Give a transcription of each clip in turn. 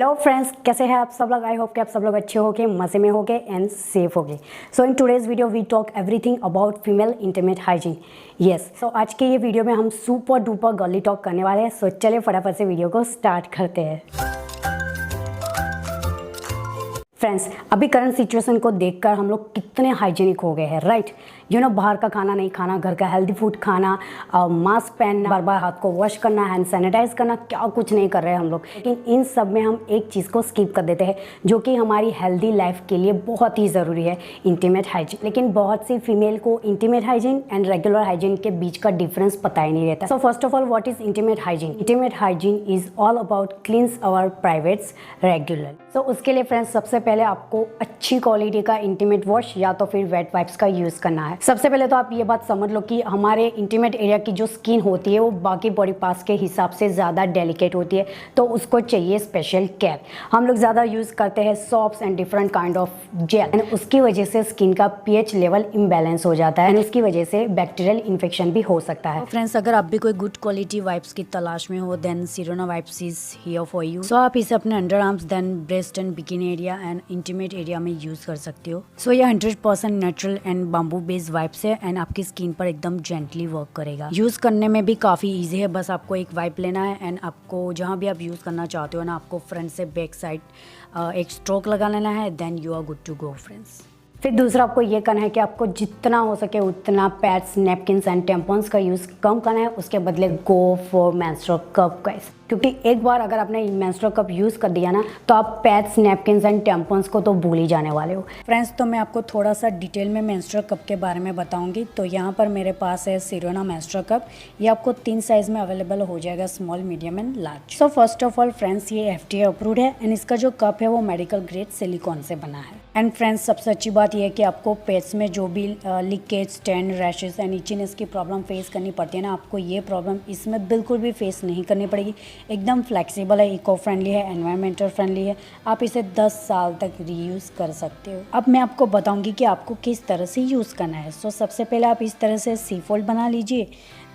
Hello friends, कैसे हैं आप सब लोग। आई होप कि आप सब लोग अच्छे होगे, मज़े में होगे एंड सेफ होगे। So in today's video we talk everything about female intimate hygiene. Yes, so आज के ये वीडियो में हम सुपर डुपर गर्ली टॉक करने वाले हैं। सो चलिए फटाफट से वीडियो को स्टार्ट करते हैं। फ्रेंड्स, अभी करंट सिचुएशन को देखकर हम लोग कितने हाइजीनिक हो गए हैं, राइट। बाहर का खाना नहीं खाना, घर का हेल्दी फूड खाना, मास्क पहनना, बार बार हाथ को वॉश करना, हैंड सैनिटाइज करना, क्या कुछ नहीं कर रहे हैं हम लोग। लेकिन इन सब में हम एक चीज़ को स्किप कर देते हैं जो कि हमारी हेल्दी लाइफ के लिए बहुत ही ज़रूरी है, इंटीमेट हाइजीन। लेकिन बहुत सी फीमेल को intimate hygiene and regular hygiene के बीच का डिफरेंस पता ही नहीं रहता। So first of all, what is intimate hygiene? Intimate hygiene is all about cleanse our privates regular. So उसके लिए फ्रेंड्स, सबसे पहले आपको अच्छी क्वालिटी का इंटीमेट वॉश या तो फिर वेट वाइप्स का यूज़ करना है। सबसे पहले तो आप ये बात समझ लो कि हमारे इंटीमेट एरिया की जो स्किन होती है वो बाकी बॉडी पार्ट्स के हिसाब से ज़्यादा डेलिकेट होती है, तो उसको चाहिए स्पेशल केयर। हम लोग ज़्यादा यूज़ करते हैं soaps and different kind of gel, and उसकी वजह से स्किन का पीएच लेवल इम्बैलेंस हो जाता है एंड उसकी वजह से बैक्टीरियल इन्फेक्शन भी हो सकता है। फ्रेंड्स, अगर आप भी कोई गुड क्वालिटी वाइप्स की तलाश में हो, then Sirona wipes is here for you. So आप इसे अपने under arms, then breast and bikini area and intimate area में यूज कर सकते हो। सो ये 100% natural and bamboo based wipes है एंड आपकी स्किन पर एकदम जेंटली वर्क करेगा। यूज करने में भी काफी इजी है। बस आपको एक वाइप लेना है एंड आपको जहाँ भी आप यूज करना चाहते हो ना, आपको फ्रंट से बैक साइड एक स्ट्रोक लगा लेना है, then you are good to go friends. फिर दूसरा आपको ये करना है कि आपको जितना हो सके उतना पैड्स, नैपकिन्स एंड टेम्पन्स का यूज़ कम करना है। उसके बदले go for menstrual cup guys, क्योंकि एक बार अगर आपने मेंस्ट्रुअल कप यूज़ कर दिया ना, तो आप पैड्स, नैपकिन्स एंड टेम्पन्स को तो भूल ही जाने वाले हो। फ्रेंड्स, तो मैं आपको थोड़ा सा डिटेल में मेंस्ट्रुअल कप के बारे में बताऊंगी। तो यहाँ पर मेरे पास है सिरोना मेंस्ट्रुअल कप। ये आपको 3 साइज में अवेलेबल हो जाएगा, small, medium and large. So first of all friends, ये FDA अप्रूव्ड है एंड इसका जो कप है वो मेडिकल ग्रेड सिलिकॉन से बना है। एंड फ्रेंड्स, सबसे अच्छी बात यह है कि आपको पेट्स में जो भी leakage, stand, rashes and itchiness की प्रॉब्लम फेस करनी पड़ती है ना, आपको ये प्रॉब्लम इसमें बिल्कुल भी फेस नहीं करनी पड़ेगी। एकदम फ्लेक्सिबल है, इको फ्रेंडली है, एनवायरमेंटल फ्रेंडली है। आप इसे 10 साल तक रीयूज़ कर सकते हो। अब मैं आपको बताऊंगी कि आपको किस तरह से यूज़ करना है। सो सबसे पहले आप इस तरह से सी फोल्ड बना लीजिए,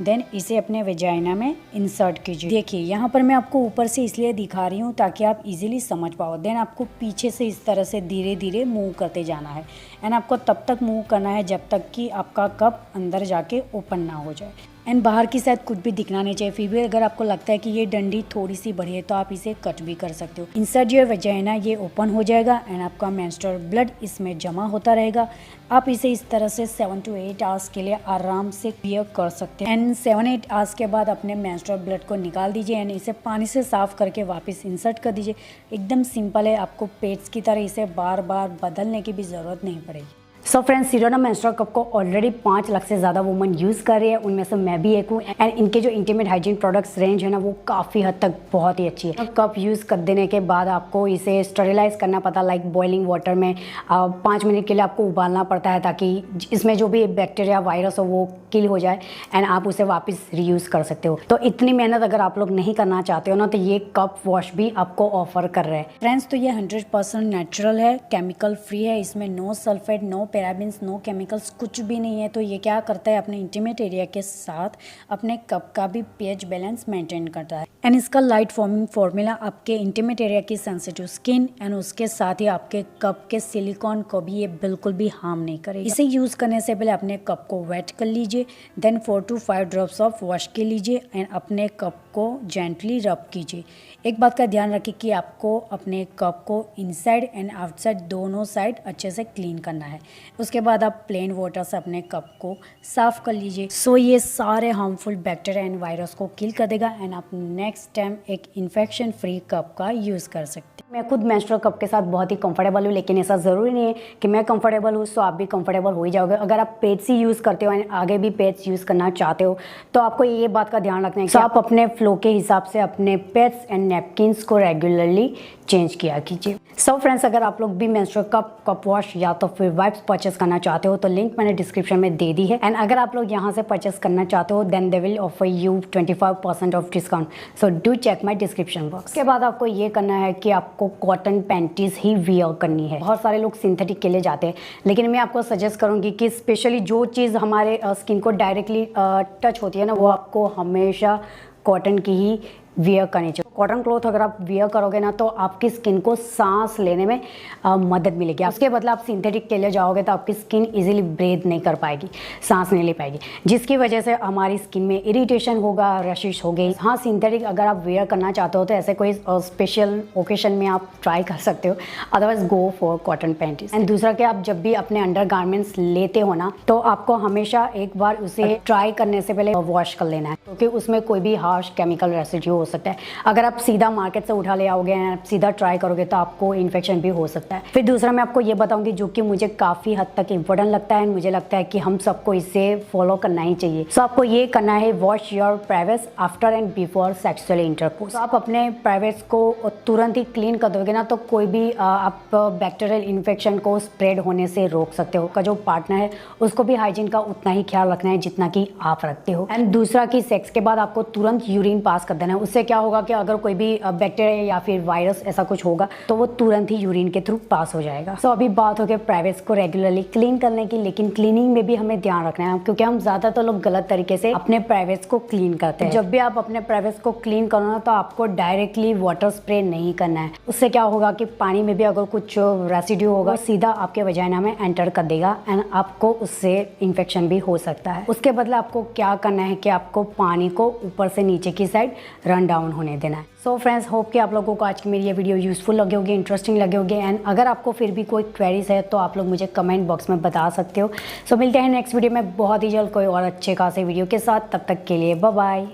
देन इसे अपने वेजाइना में इंसर्ट कीजिए। देखिए, यहाँ पर मैं आपको ऊपर से इसलिए दिखा रही हूँ ताकि आप इजीली समझ पाओ। देन आपको पीछे से इस तरह से धीरे धीरे मूव करते जाना है एंड आपको तब तक मूव करना है जब तक कि आपका कप अंदर जाके ओपन ना हो जाए एंड बाहर की साइड कुछ भी दिखना नहीं चाहिए। फिर भी अगर आपको लगता है कि ये डंडी थोड़ी सी बड़ी है तो आप इसे कट भी कर सकते हो। इंसर्ट योर वेजाइना, ये ओपन हो जाएगा एंड आपका मेंस्ट्रुअल ब्लड इसमें जमा होता रहेगा। आप इसे इस तरह से 7 to 8 आवर्स के लिए आराम से क्लियर कर सकते हैं एंड 7-8 आवर्स के बाद अपने मेंस्ट्रुअल ब्लड को निकाल दीजिए एंड इसे पानी से साफ करके वापस इंसर्ट कर दीजिए। एकदम सिंपल है, आपको पेट्स की तरह इसे बार बार बदलने की भी ज़रूरत नहीं पड़ेगी। सो फ्रेंड्स, सिरोना मेंस्ट्रुअल कप को ऑलरेडी 5 लाख से ज़्यादा वुमन यूज़ कर रही है, उनमें से मैं भी एक हूँ। एंड इनके जो इंटीमेट हाइजीन प्रोडक्ट्स रेंज है ना, वो काफ़ी हद तक बहुत ही अच्छी है। कप यूज़ कर देने के बाद आपको इसे स्टरलाइज करना पड़ता, लाइक बॉइलिंग वाटर में 5 मिनट के लिए आपको उबालना पड़ता है ताकि इसमें जो भी बैक्टीरिया, वायरस हो वो किल हो जाए एंड आप उसे वापस रीयूज़ कर सकते हो। तो इतनी मेहनत अगर आप लोग नहीं करना चाहते हो ना, तो ये कप वॉश भी आपको ऑफर कर रहे हैं। फ्रेंड्स, तो ये 100% नेचुरल है, केमिकल फ्री है। इसमें no sulphate, no parabens, no chemicals, कुछ भी नहीं है। तो ये क्या करता है, अपने इंटीमेट एरिया के साथ अपने कप का भी पीएच बैलेंस मेंटेन करता है एंड इसका लाइट फॉर्मिंग फॉर्मूला आपके इंटीमेट एरिया की सेंसिटिव स्किन एंड उसके साथ ही आपके कप के सिलिकॉन को भी ये बिल्कुल भी हार्म नहीं करेगा। इसे यूज करने से पहले अपने कप को वेट कर लीजिए, then 4 to 5 drops of wash के लीजिए एंड अपने कप को जेंटली रब कीजिए। एक बात का ध्यान रखिए कि आपको अपने कप को इनसाइड एंड आउटसाइड दोनों साइड अच्छे से क्लीन करना है। उसके बाद आप प्लेन वाटर से अपने कप को साफ कर लीजिए। सो ये सारे हार्मफुल बैक्टीरिया एंड वायरस को किल कर देगा एंड आप नेक्स्ट टाइम एक इन्फेक्शन फ्री कप का यूज़ कर सकते हैं। मैं खुद मेंस्ट्रुअल कप के साथ बहुत ही कंफर्टेबल हूँ, लेकिन ऐसा ज़रूरी नहीं है कि मैं कंफर्टेबल हूँ तो आप भी कंफर्टेबल हो ही जाओगे। अगर आप पेड्स ही यूज़ करते हो एंड आगे भी पेड्स यूज़ करना चाहते हो तो आपको ये बात का ध्यान रखना है कि आप अपने फ्लो के हिसाब से अपने पेड्स एंड नैपकिन्स को रेगुलरली चेंज किया कीजिए। सो फ्रेंड्स, अगर आप लोग भी मेंस्ट्रुअल कप, कप वॉश या तो फिर वाइप्स परचेस करना चाहते हो तो लिंक मैंने डिस्क्रिप्शन में दे दी है एंड अगर आप लोग यहाँ से परचेस करना चाहते हो then they will offer you 25% off discount. So do check my description box. उसके बाद आपको ये करना है कि आपको कॉटन पैंटीज ही वियर करनी है। बहुत सारे लोग सिंथेटिक के लिए जाते हैं, लेकिन मैं आपको सजेस्ट करूँगी कि स्पेशली जो चीज़ हमारे स्किन को डायरेक्टली टच होती है ना, वो आपको हमेशा कॉटन की ही वियर करनी चाहिए। कॉटन क्लॉथ अगर आप वियर करोगे ना तो आपकी स्किन को सांस लेने में मदद मिलेगी। उसके बदले आप सिंथेटिक के लिए जाओगे तो आपकी स्किन इजीली ब्रीथ नहीं कर पाएगी, सांस नहीं ले पाएगी, जिसकी वजह से हमारी स्किन में इरिटेशन होगा, रशिश होगी। हाँ, सिंथेटिक अगर आप वेयर करना चाहते हो तो ऐसे कोई स्पेशल ओकेशन में आप ट्राई कर सकते हो, otherwise go for cotton panties. And दूसरा कि आप जब भी अपने अंडर गारमेंट्स लेते हो ना तो आपको हमेशा एक बार उसे ट्राई करने से पहले वॉश कर लेना है, क्योंकि उसमें कोई भी हार्श केमिकल रेसिड्यू हो सकता है। अगर आप सीधा मार्केट से उठा ले आओगे एंड सीधा ट्राई करोगे तो आपको इन्फेक्शन भी हो सकता है। फिर दूसरा मैं आपको ये बताऊंगी जो कि मुझे काफ़ी हद तक इंपॉर्टेंट लगता है, मुझे लगता है कि हम सबको इसे फॉलो करना ही चाहिए। सो आपको ये करना है, wash your privates after and before sexual intercourse. आप अपने प्राइवेट्स को तुरंत ही क्लीन कर दोगे ना तो कोई भी आप बैक्टीरियल इन्फेक्शन को स्प्रेड होने से रोक सकते हो। का जो पार्टनर है उसको भी हाइजीन का उतना ही ख्याल रखना है जितना कि आप रखते हो। एंड दूसरा कि सेक्स के बाद आपको तुरंत यूरिन पास कर देना है। उससे क्या होगा कि अगर कोई भी बैक्टीरिया या फिर वायरस ऐसा कुछ होगा तो वो तुरंत ही यूरिन के थ्रू पास हो जाएगा। सो अभी बात हो गई प्राइवेट्स को रेगुलरली क्लीन करने की, लेकिन क्लीनिंग में भी हमें ध्यान रखना है, क्योंकि हम ज्यादातर लोग गलत तरीके से अपने प्राइवेट्स को क्लीन करते हैं। जब भी आप अपने प्राइवेट्स को क्लीन करो ना तो आपको डायरेक्टली वाटर स्प्रे नहीं करना है। उससे क्या होगा कि पानी में भी अगर कुछ रेसिड्यू होगा सीधा आपके वजाइना में एंटर कर देगा एंड आपको उससे इन्फेक्शन भी हो सकता है। उसके बदले आपको क्या करना है कि आपको पानी को ऊपर से नीचे की साइड रन डाउन होने देना है। सो फ्रेंड्स, होप कि आप लोगों को आज की मेरी ये वीडियो यूजफुल लगे होगी, इंटरेस्टिंग लगे होगी। एंड अगर आपको फिर भी कोई क्वेरीज है तो आप लोग मुझे कमेंट बॉक्स में बता सकते हो। सो मिलते हैं नेक्स्ट वीडियो में बहुत ही जल्द कोई और अच्छे खासे वीडियो के साथ। तब तक के लिए बाय बाय।